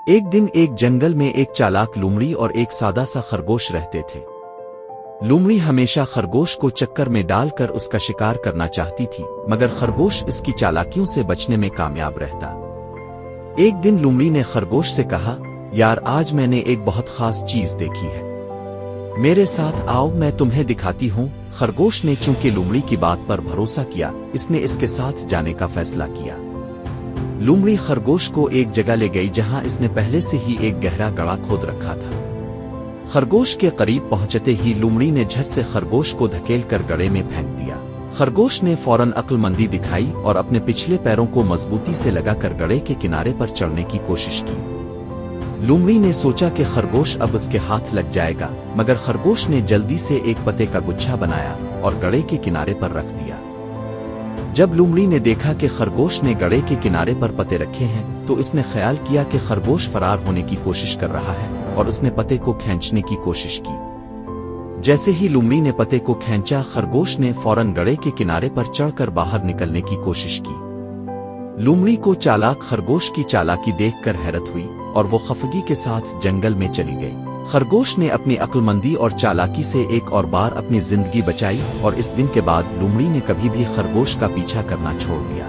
ایک دن ایک جنگل میں ایک چالاک لومڑی اور ایک سادہ سا خرگوش رہتے تھے۔ لومڑی ہمیشہ خرگوش کو چکر میں ڈال کر اس کا شکار کرنا چاہتی تھی، مگر خرگوش اس کی چالاکیوں سے بچنے میں کامیاب رہتا۔ ایک دن لومڑی نے خرگوش سے کہا، یار آج میں نے ایک بہت خاص چیز دیکھی ہے، میرے ساتھ آؤ میں تمہیں دکھاتی ہوں۔ خرگوش نے چونکہ لومڑی کی بات پر بھروسہ کیا، اس نے اس کے ساتھ جانے کا فیصلہ کیا۔ لومڑی خرگوش کو ایک جگہ لے گئی جہاں اس نے پہلے سے ہی ایک گہرا گڑھا کھود رکھا تھا۔ خرگوش کے قریب پہنچتے ہی لومڑی نے جھٹ سے خرگوش کو دھکیل کر گڑھے میں پھینک دیا۔ خرگوش نے فوراً عقل مندی دکھائی اور اپنے پچھلے پیروں کو مضبوطی سے لگا کر گڑھے کے کنارے پر چڑھنے کی کوشش کی۔ لومڑی نے سوچا کہ خرگوش اب اس کے ہاتھ لگ جائے گا، مگر خرگوش نے جلدی سے ایک پتے کا گچھا بنایا اور گڑھے کے کنارے پر رکھ دیا۔ جب لومڑی نے دیکھا کہ خرگوش نے گڑھے کے کنارے پر پتے رکھے ہیں تو اس نے خیال کیا کہ خرگوش فرار ہونے کی کوشش کر رہا ہے، اور اس نے پتے کو کھینچنے کی کوشش کی۔ جیسے ہی لومڑی نے پتے کو کھینچا، خرگوش نے فوراً گڑھے کے کنارے پر چڑھ کر باہر نکلنے کی کوشش کی۔ لومڑی کو چالاک خرگوش کی چالاکی دیکھ کر حیرت ہوئی اور وہ خفگی کے ساتھ جنگل میں چلی گئی۔ خرگوش نے اپنی عقل مندی اور چالاکی سے ایک اور بار اپنی زندگی بچائی، اور اس دن کے بعد لومڑی نے کبھی بھی خرگوش کا پیچھا کرنا چھوڑ دیا۔